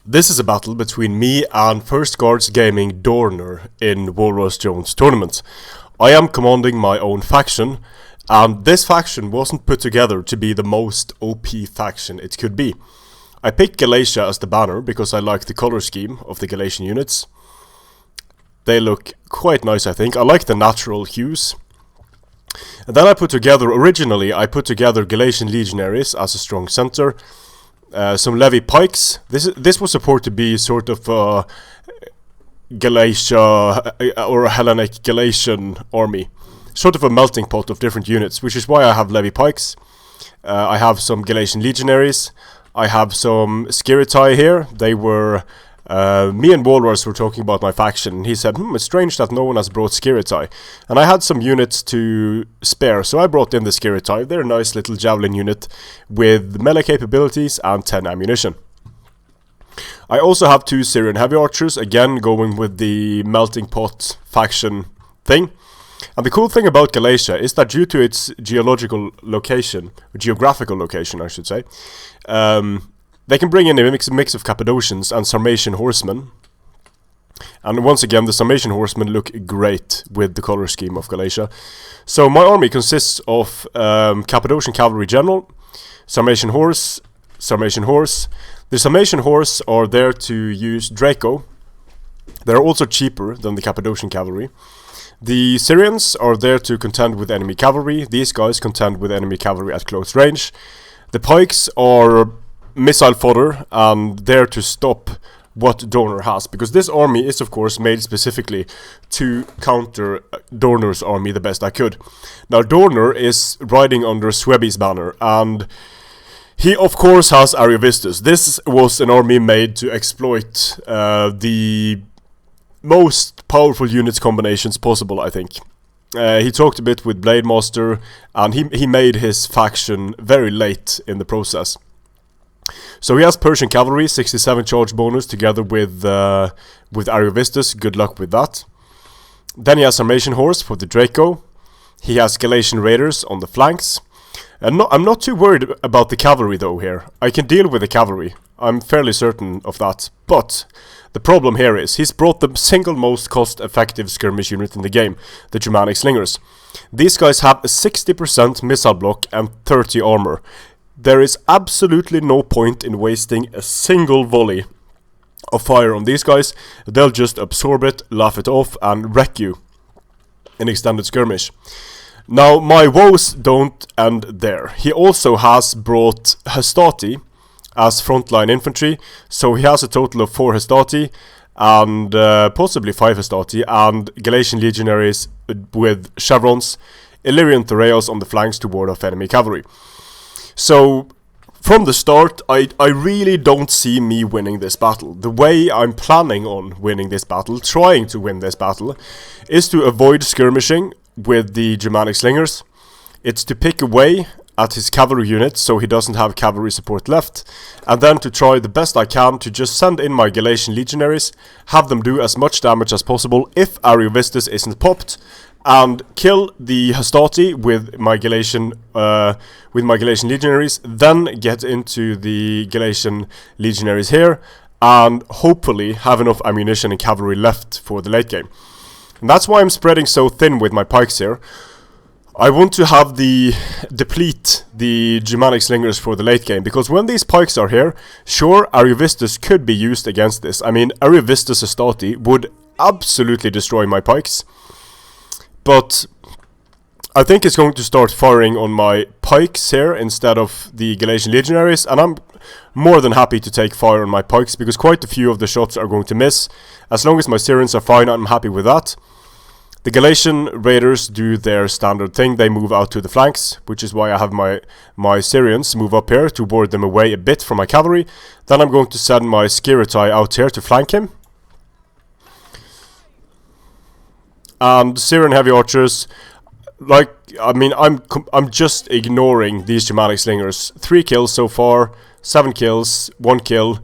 This is a battle between me and First Guards Gaming Dorner in WalrusJones tournament. I am commanding my own faction, and this faction wasn't put together to be the most OP faction it could be. I picked Galatia as the banner because I like the color scheme of the Galatian units. They look quite nice, I think. I like the natural hues. And then originally I put together Galatian legionaries as a strong center. Some levy pikes. This was supposed to be sort of Galatia or a Hellenic Galatian army, sort of a melting pot of different units, which is why I have levy pikes. I have some Galatian legionaries. I have some skirmishing here. They were me and Walrus were talking about my faction. He said, it's strange that no one has brought skirmishing. And I had some units to spare, so I brought in the skirmishing. They're a nice little javelin unit with melee capabilities and 10 ammunition. I also have 2 Syrian heavy archers, again going with the melting pot faction thing. And the cool thing about Galatia is that due to its geographical location, I should say, they can bring in a mix of Cappadocians and Sarmatian horsemen. And once again, the Sarmatian horsemen look great with the color scheme of Galatia. So my army consists of Cappadocian cavalry general, Sarmatian horse. The Sarmatian horse are there to use Draco. They're also cheaper than the Cappadocian cavalry. The Syrians are there to contend with enemy cavalry. These guys contend with enemy cavalry at close range. The pikes are missile fodder and there to stop what Dorner has, because this army is of course made specifically to counter Dorner's army the best I could. Now Dorner is riding under Suebi's banner, and he of course has Ariovistus. This was an army made to exploit the most powerful units combinations possible, I think. He talked a bit with Blade Master, and he made his faction very late in the process. So he has Persian cavalry, 67 charge bonus together with Ariovistus. Good luck with that. Then he has Sarmatian horse for the Draco. He has Galatian raiders on the flanks. And I'm not too worried about the cavalry though here. I can deal with the cavalry. I'm fairly certain of that. But the problem here is he's brought the single most cost-effective skirmish unit in the game, the Germanic Slingers. These guys have a 60% missile block and 30 armor. There is absolutely no point in wasting a single volley of fire on these guys. They'll just absorb it, laugh it off, and wreck you in extended skirmish. Now, my woes don't end there. He also has brought Hastati as frontline infantry, so he has a total of 4 Hastati and possibly 5 Hastati, and Galatian legionaries with chevrons, Illyrian Thoreos on the flanks to ward off enemy cavalry. So, from the start, I really don't see me winning this battle. The way I'm planning on winning this battle, trying to win this battle, is to avoid skirmishing with the Germanic Slingers. It's to pick away at his cavalry units so he doesn't have cavalry support left, and then to try the best I can to just send in my Galatian legionaries, have them do as much damage as possible if Ariovistus isn't popped, and kill the Hastati with my Galatian legionaries, then get into the Galatian legionaries here, and hopefully have enough ammunition and cavalry left for the late game. And that's why I'm spreading so thin with my pikes here. I want to have deplete the Germanic Slingers for the late game, because when these pikes are here, sure, Ariovistus could be used against this. I mean, Ariovistus Hastati would absolutely destroy my pikes. But I think it's going to start firing on my pikes here instead of the Galatian legionaries, and I'm more than happy to take fire on my pikes because quite a few of the shots are going to miss. As long as my Syrians are fine, I'm happy with that. The Galatian raiders do their standard thing. They move out to the flanks, which is why I have my Syrians move up here to ward them away a bit from my cavalry. Then I'm going to send my skirmishing out here to flank him. And Syrian heavy archers, I'm just ignoring these Germanic Slingers. 3 kills so far, 7 kills, 1 kill.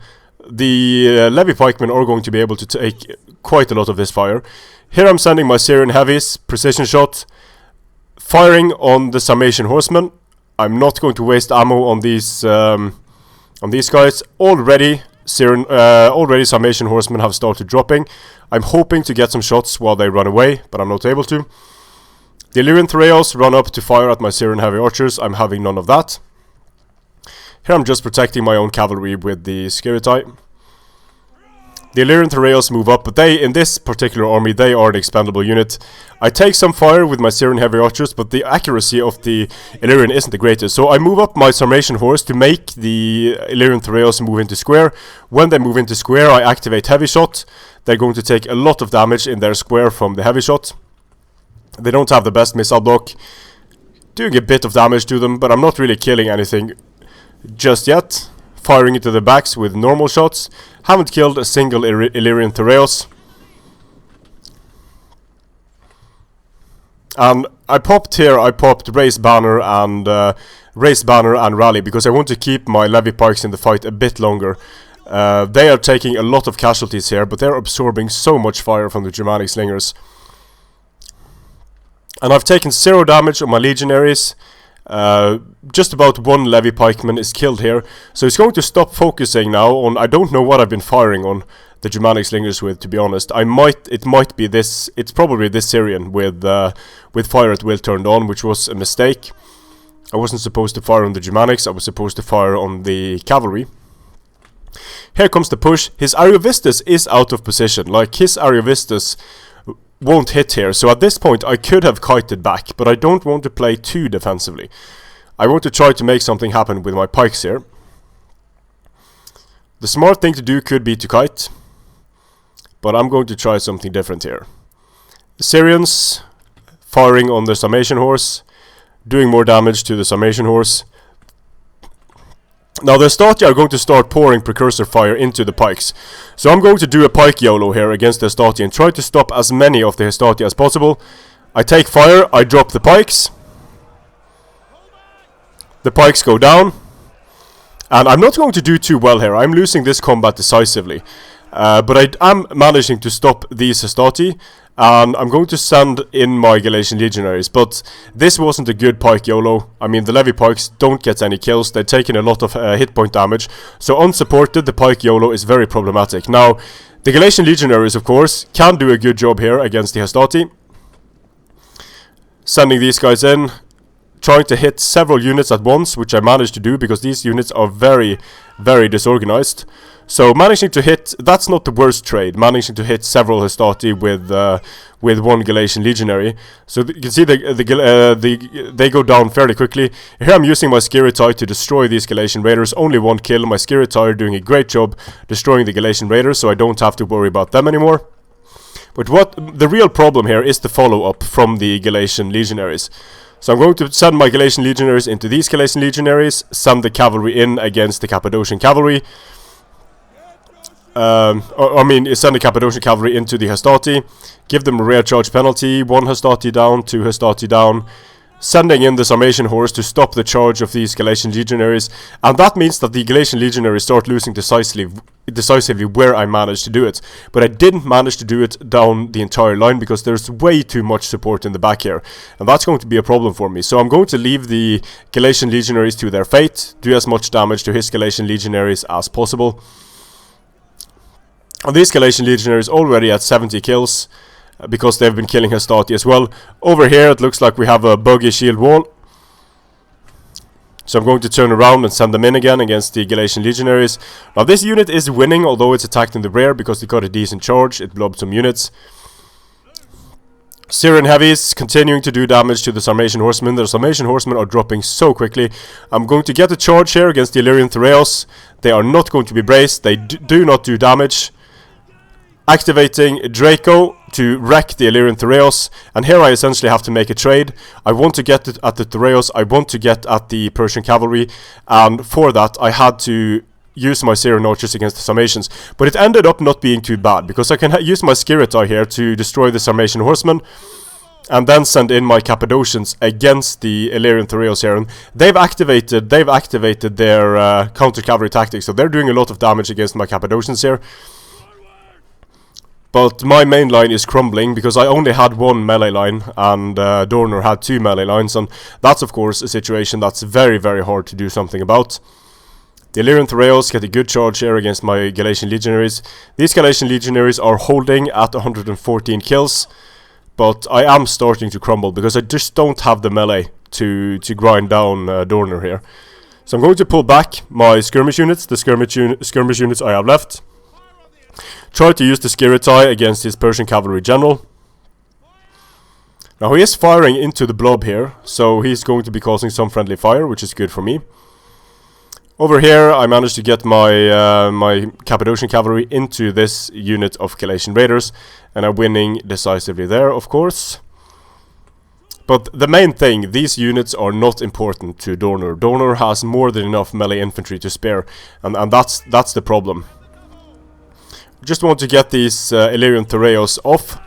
The levy pikemen are going to be able to take quite a lot of this fire. Here I'm sending my Syrian heavies, precision shot, firing on the Sarmatian horsemen. I'm not going to waste ammo on these guys. Already already Sarmatian horsemen have started dropping. I'm hoping to get some shots while they run away, but I'm not able to. The Illyrian Thraeos run up to fire at my Syrian heavy archers. I'm having none of that. Here I'm just protecting my own cavalry with the skirmishing. The Illyrian Thraeos move up, but they, in this particular army, they are an expendable unit. I take some fire with my Syrian heavy archers, but the accuracy of the Illyrian isn't the greatest. So I move up my Sarmatian horse to make the Illyrian Thraeos move into square. When they move into square, I activate heavy shot. They're going to take a lot of damage in their square from the heavy shot. They don't have the best missile block, doing a bit of damage to them, but I'm not really killing anything just yet. Firing into the backs with normal shots. Haven't killed a single Illyrian Thraeos. And I popped Race Banner and Rally because I want to keep my Levy Pikes in the fight a bit longer. They are taking a lot of casualties here, but they're absorbing so much fire from the Germanic Slingers. And I've taken 0 damage on my Legionaries. Just about 1 Levy Pikeman is killed here, so it's going to stop focusing now on. I don't know what I've been firing on the Germanic Slingers with, to be honest. It might be this. It's probably this Syrian with fire at will turned on, which was a mistake. I wasn't supposed to fire on the Germanics. I was supposed to fire on the cavalry. Here comes the push. His Ariovistus is out of position. Like, his Ariovistus won't hit here, so at this point I could have kited back, but I don't want to play too defensively. I want to try to make something happen with my pikes here. The smart thing to do could be to kite, but I'm going to try something different here. The Syrians firing on the Sarmatian horse, doing more damage to the Sarmatian horse. Now the Hastati are going to start pouring precursor fire into the pikes. So I'm going to do a pike YOLO here against the Hastati and try to stop as many of the Hastati as possible. I take fire, I drop the pikes. The pikes go down. And I'm not going to do too well here. I'm losing this combat decisively. But I am managing to stop these Hastati. And I'm going to send in my Galatian Legionaries, but this wasn't a good pike YOLO. I mean, the Levy Pikes don't get any kills, they're taking a lot of hit point damage, so unsupported, the pike YOLO is very problematic. Now, the Galatian Legionaries, of course, can do a good job here against the Hastati. Sending these guys in, trying to hit several units at once, which I managed to do because these units are very, very disorganized. So managing to hit, that's not the worst trade, managing to hit several Hastati with 1 Galatian Legionary. So you can see they go down fairly quickly. Here I'm using my Skiritai to destroy these Galatian Raiders. Only 1 kill, my Skiritai are doing a great job destroying the Galatian Raiders, so I don't have to worry about them anymore. But what the real problem here is the follow-up from the Galatian Legionaries. So I'm going to send my Galatian Legionaries into these Galatian Legionaries, send the cavalry in against the Cappadocian Cavalry. Send the Cappadocian Cavalry into the Hastati, give them a rear charge penalty, 1 Hastati down, 2 Hastati down, sending in the Sarmatian horse to stop the charge of these Galatian Legionaries, and that means that the Galatian Legionaries start losing decisively where I managed to do it. But I didn't manage to do it down the entire line because there's way too much support in the back here, and that's going to be a problem for me. So I'm going to leave the Galatian Legionaries to their fate, do as much damage to his Galatian Legionaries as possible. And these Galatian Legionaries already at 70 kills, because they've been killing Hastati as well. Over here it looks like we have a buggy shield wall. So I'm going to turn around and send them in again against the Galatian Legionaries. Now this unit is winning, although it's attacked in the rear, because they got a decent charge, it blobbed some units. Syrian heavies continuing to do damage to the Sarmatian horsemen. The Sarmatian horsemen are dropping so quickly. I'm going to get a charge here against the Illyrian Thraeos. They are not going to be braced, they do not do damage. Activating Draco to wreck the Illyrian Thraeos, and here I essentially have to make a trade. I want to get at the Thraeos, I want to get at the Persian cavalry, and for that I had to use my Syrian archers against the Sarmatians. But it ended up not being too bad, because I can use my Skiritai here to destroy the Sarmatian horsemen, and then send in my Cappadocians against the Illyrian Thraeos here. And they've activated their counter-cavalry tactics, so they're doing a lot of damage against my Cappadocians here. But my main line is crumbling, because I only had 1 melee line, and Dorner had 2 melee lines, and that's of course a situation that's very, very hard to do something about. The Illyrian Thrails get a good charge here against my Galatian Legionaries. These Galatian Legionaries are holding at 114 kills, but I am starting to crumble because I just don't have the melee to grind down Dorner here. So I'm going to pull back my skirmish units, the skirmish units I have left. Try to use the skirmishing against his Persian cavalry general. Now he is firing into the blob here, so he's going to be causing some friendly fire, which is good for me. Over here I managed to get my my Cappadocian cavalry into this unit of Galatian raiders, and I'm winning decisively there, of course. But the main thing, these units are not important to Dorner. Dorner has more than enough melee infantry to spare, and that's the problem. Just want to get these Illyrian Thrails off.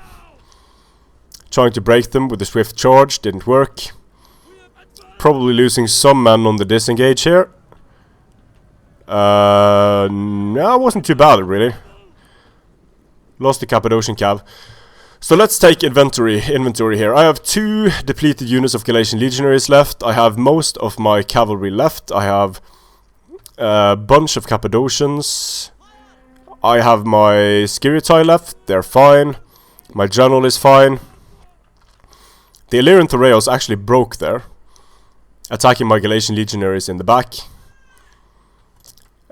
Trying to break them with a swift charge, didn't work. Probably losing some men on the disengage here. No, it wasn't too bad, really. Lost the Cappadocian cav. So let's take inventory here. I have 2 depleted units of Galatian Legionaries left. I have most of my cavalry left. I have a bunch of Cappadocians. I have my skirmishing left. They're fine. My general is fine. The Illyrian Thrails actually broke there, attacking my Galatian Legionaries in the back.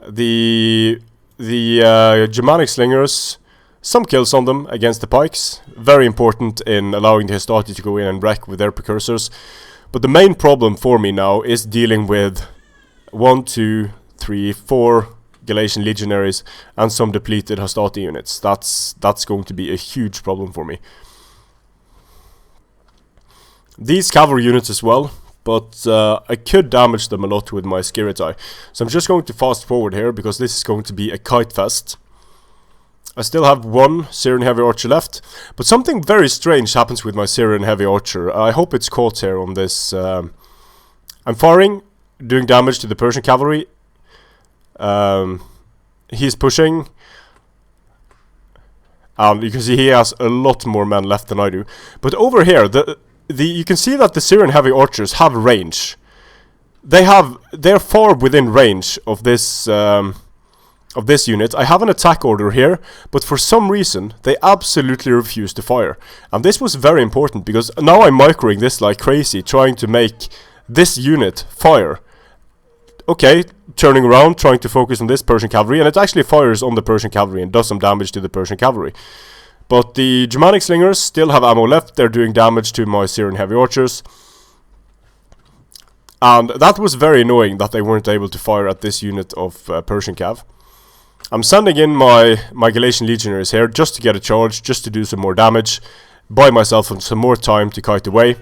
The Germanic Slingers, some kills on them against the pikes. Very important in allowing the Hastati to go in and wreck with their precursors. But the main problem for me now is dealing with 1, 2, 3, 4 Galatian Legionaries and some depleted Hastati units. That's going to be a huge problem for me. These cavalry units as well, but I could damage them a lot with my skirmishing. So I'm just going to fast forward here, because this is going to be a kite fest. I still have 1 Syrian heavy archer left, but something very strange happens with my Syrian heavy archer. I hope it's caught here on this. I'm firing, doing damage to the Persian cavalry. He's pushing. You can see he has a lot more men left than I do. But over here, you can see that the Syrian heavy archers have range. They're far within range of this unit. I have an attack order here, but for some reason they absolutely refuse to fire. And this was very important, because now I'm microing this like crazy, trying to make this unit fire. Okay, turning around, trying to focus on this Persian cavalry, and it actually fires on the Persian cavalry and does some damage to the Persian cavalry. But the Germanic Slingers still have ammo left. They're doing damage to my Syrian heavy archers. And that was very annoying that they weren't able to fire at this unit of Persian cav. I'm sending in my Galatian Legionaries here just to get a charge, just to do some more damage. Buy myself some more time to kite away.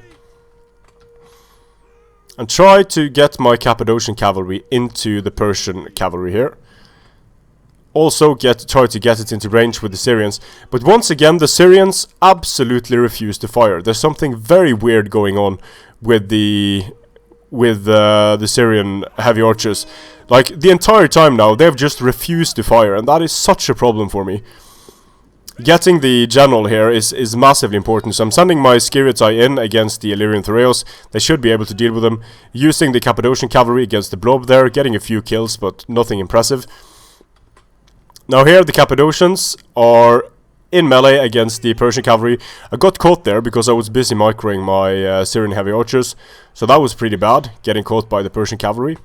And try to get my Cappadocian cavalry into the Persian cavalry here. Also try to get it into range with the Syrians. But once again, the Syrians absolutely refuse to fire. There's something very weird going on with the Syrian heavy archers. Like, the entire time now, they've just refused to fire, and that is such a problem for me. Getting the general here is massively important, so I'm sending my skirmishing in against the Illyrian Thrails. They should be able to deal with them. Using the Cappadocian cavalry against the blob there, getting a few kills, but nothing impressive. Now here, the Cappadocians are in melee against the Persian cavalry. I got caught there because I was busy microing my Syrian heavy archers, so that was pretty bad, getting caught by the Persian cavalry.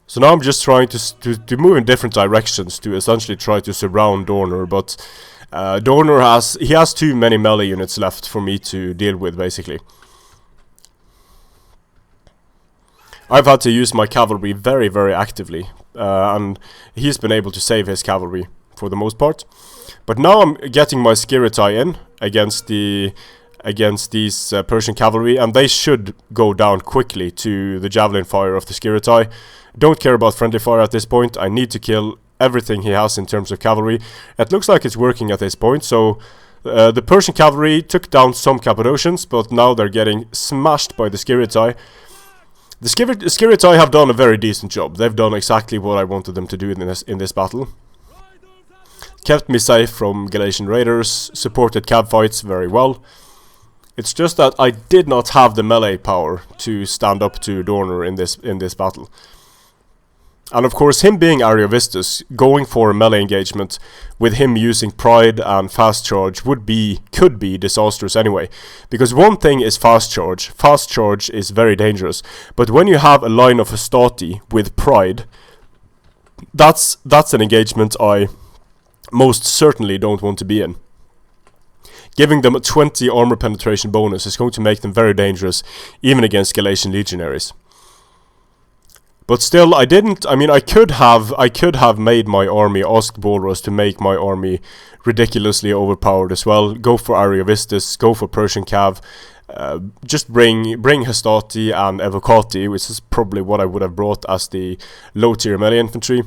So now I'm just trying to move in different directions to essentially try to surround Dorner, but Dorner has too many melee units left for me to deal with, basically. I've had to use my cavalry very, very actively, and he's been able to save his cavalry for the most part. But now I'm getting my skirmishing in against these Persian cavalry, and they should go down quickly to the javelin fire of the skirmishing. Don't care about friendly fire at this point. I need to kill everything he has in terms of cavalry. It looks like it's working at this point, so the Persian cavalry took down some Cappadocians, but now they're getting smashed by the skirmishing. The skirmishing have done a very decent job. They've done exactly what I wanted them to do in this battle. Kept me safe from Galatian raiders, supported cab fights very well. It's just that I did not have the melee power to stand up to Dorner in this battle. And of course, him being Ariovistus, going for a melee engagement with him using Pride and Fast Charge could be disastrous anyway. Because one thing is Fast Charge is very dangerous. But when you have a line of Hastati with Pride, that's an engagement I most certainly don't want to be in. Giving them a 20 armor penetration bonus is going to make them very dangerous, even against Galatian legionaries. But still, I could have made my army, asked Walrus to make my army ridiculously overpowered as well. Go for Ariovistus, go for Persian Cav, just bring Hastati and Evocati, which is probably what I would have brought as the low tier melee infantry,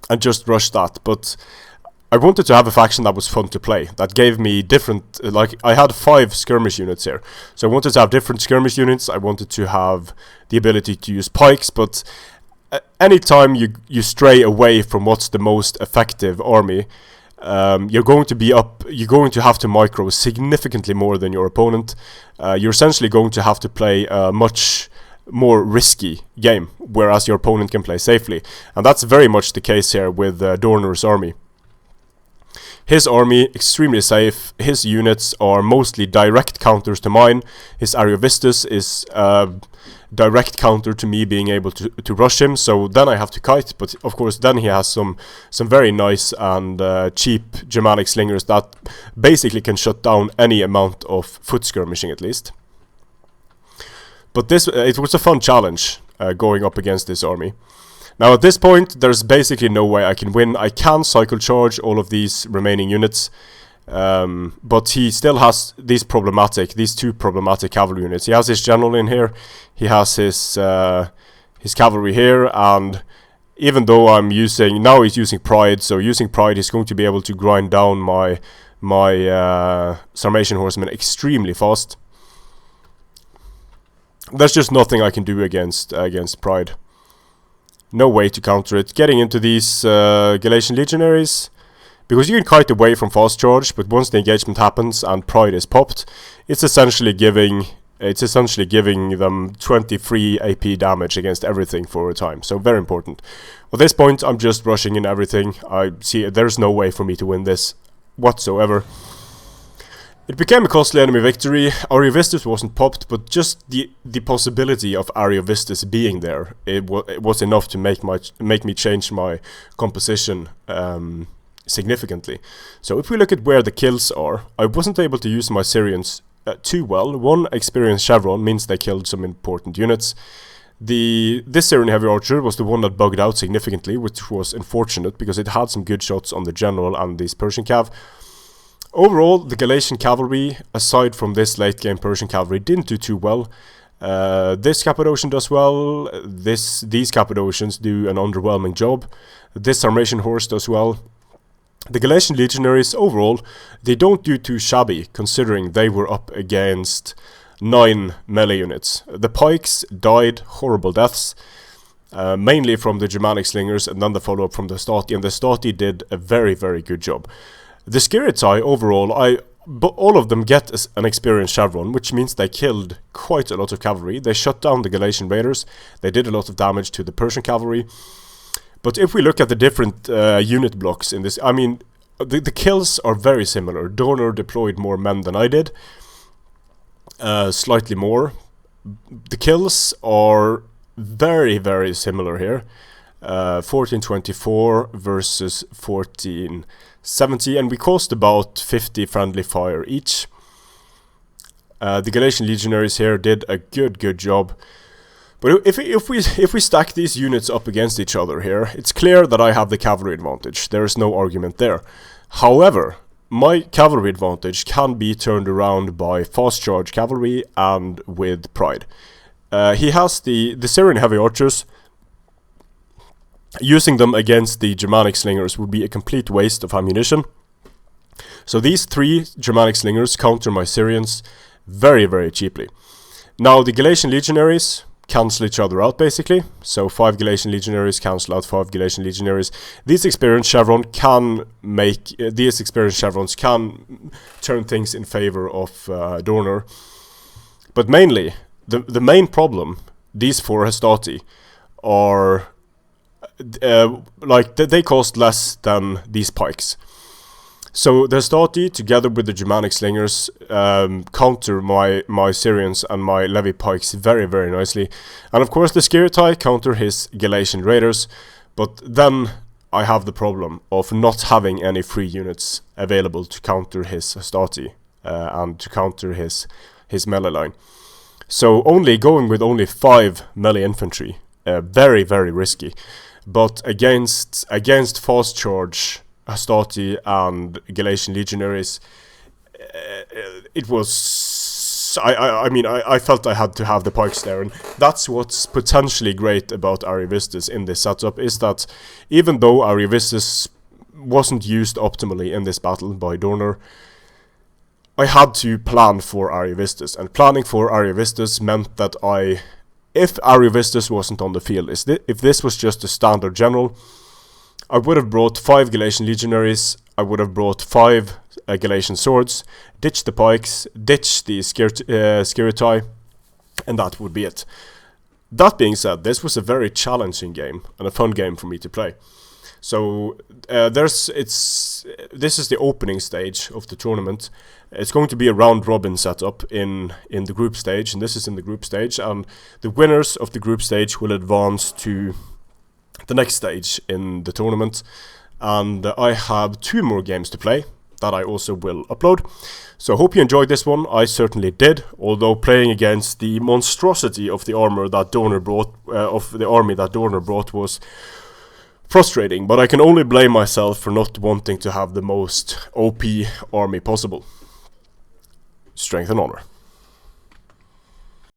and just rush that. But I wanted to have a faction that was fun to play, that gave me different, like, I had 5 skirmish units here, so I wanted to have different skirmish units. I wanted to have the ability to use pikes, but anytime you stray away from what's the most effective army, you're going to have to micro significantly more than your opponent. You're essentially going to have to play a much more risky game, whereas your opponent can play safely, and that's very much the case here with Dorner's army. His army, extremely safe. His units are mostly direct counters to mine. His Ariovistus is direct counter to me being able to rush him, so then I have to kite, but of course then he has some very nice and cheap Germanic slingers that basically can shut down any amount of foot skirmishing at least. But it was a fun challenge going up against this army. Now at this point, there's basically no way I can win. I can cycle charge all of these remaining units, but he still has these two problematic cavalry units. He has his general in here, he has his cavalry here, and even though he's using Pride, so using Pride he's going to be able to grind down my Sarmatian horsemen extremely fast. There's just nothing I can do against Pride. No way to counter it. Getting into these Galatian legionaries, because you can kite away from fast charge, but once the engagement happens and Pride is popped, it's essentially giving them 23 AP damage against everything for a time. So very important. At this point, I'm just rushing in everything. I see there's no way for me to win this whatsoever. It became a costly enemy victory. Ariovistus wasn't popped, but just the possibility of Ariovistus being there, it was enough to make me change my composition significantly. So if we look at where the kills are, I wasn't able to use my Syrians too well. One experienced chevron means they killed some important units. This Syrian heavy archer was the one that bugged out significantly, which was unfortunate because it had some good shots on the general and these Persian cav. Overall, the Galatian cavalry, aside from this late game Persian cavalry, didn't do too well. This Cappadocian does well, these Cappadocians do an underwhelming job, this Sarmatian horse does well. The Galatian legionaries, overall, they don't do too shabby, considering they were up against 9 melee units. The pikes died horrible deaths, mainly from the Germanic slingers, and then the follow-up from the Stati, and the Stati did a very, very good job. The Skiritai, overall, all of them get an experienced chevron, which means they killed quite a lot of cavalry. They shut down the Galatian raiders, they did a lot of damage to the Persian cavalry. But if we look at the different unit blocks in this, I mean, the kills are very similar. Dorner deployed more men than I did, slightly more. The kills are very, very similar here. 1424 versus 1470, and we cost about 50 friendly fire each. The Galatian legionaries here did a good job. But if we stack these units up against each other here, it's clear that I have the cavalry advantage. There is no argument there. However, my cavalry advantage can be turned around by fast charge cavalry and with Pride. He has the Syrian heavy archers. Using them against the Germanic slingers would be a complete waste of ammunition. So these 3 Germanic slingers counter my Syrians very, very cheaply. Now the Galatian legionaries cancel each other out basically. So 5 Galatian legionaries cancel out 5 Galatian legionaries. These experienced chevrons can turn things in favor of Dorner. But mainly, the main problem, these 4 Hastati are like they cost less than these pikes. So the Hastati, together with the Germanic slingers, counter my Syrians and my Levy pikes very, very nicely. And of course the Skiritai counter his Galatian raiders, but then I have the problem of not having any free units available to counter his Hastati and to counter his melee line. So going with only 5 melee infantry, very, very risky. But against fast charge Hastati and Galatian legionaries, it was... I mean, I felt I had to have the pikes there, and that's what's potentially great about Ariovistus in this setup, is that even though Ariovistus wasn't used optimally in this battle by Dorner, I had to plan for Ariovistus, and planning for Ariovistus meant that if Ariovistus wasn't on the field, if this was just a standard general, I would have brought 5 Galatian legionaries, I would have brought 5 Galatian swords, ditched the pikes, ditched the Skiritai, and that would be it. That being said, this was a very challenging game and a fun game for me to play. So this is the opening stage of the tournament. It's going to be a round robin setup in the group stage, and this is in the group stage, and the winners of the group stage will advance to the next stage in the tournament. And I have 2 more games to play that I also will upload. So I hope you enjoyed this one. I certainly did, although playing against the monstrosity of the armor that Dorner brought, of the army that Dorner brought, was frustrating, but I can only blame myself for not wanting to have the most OP army possible. Strength and honor.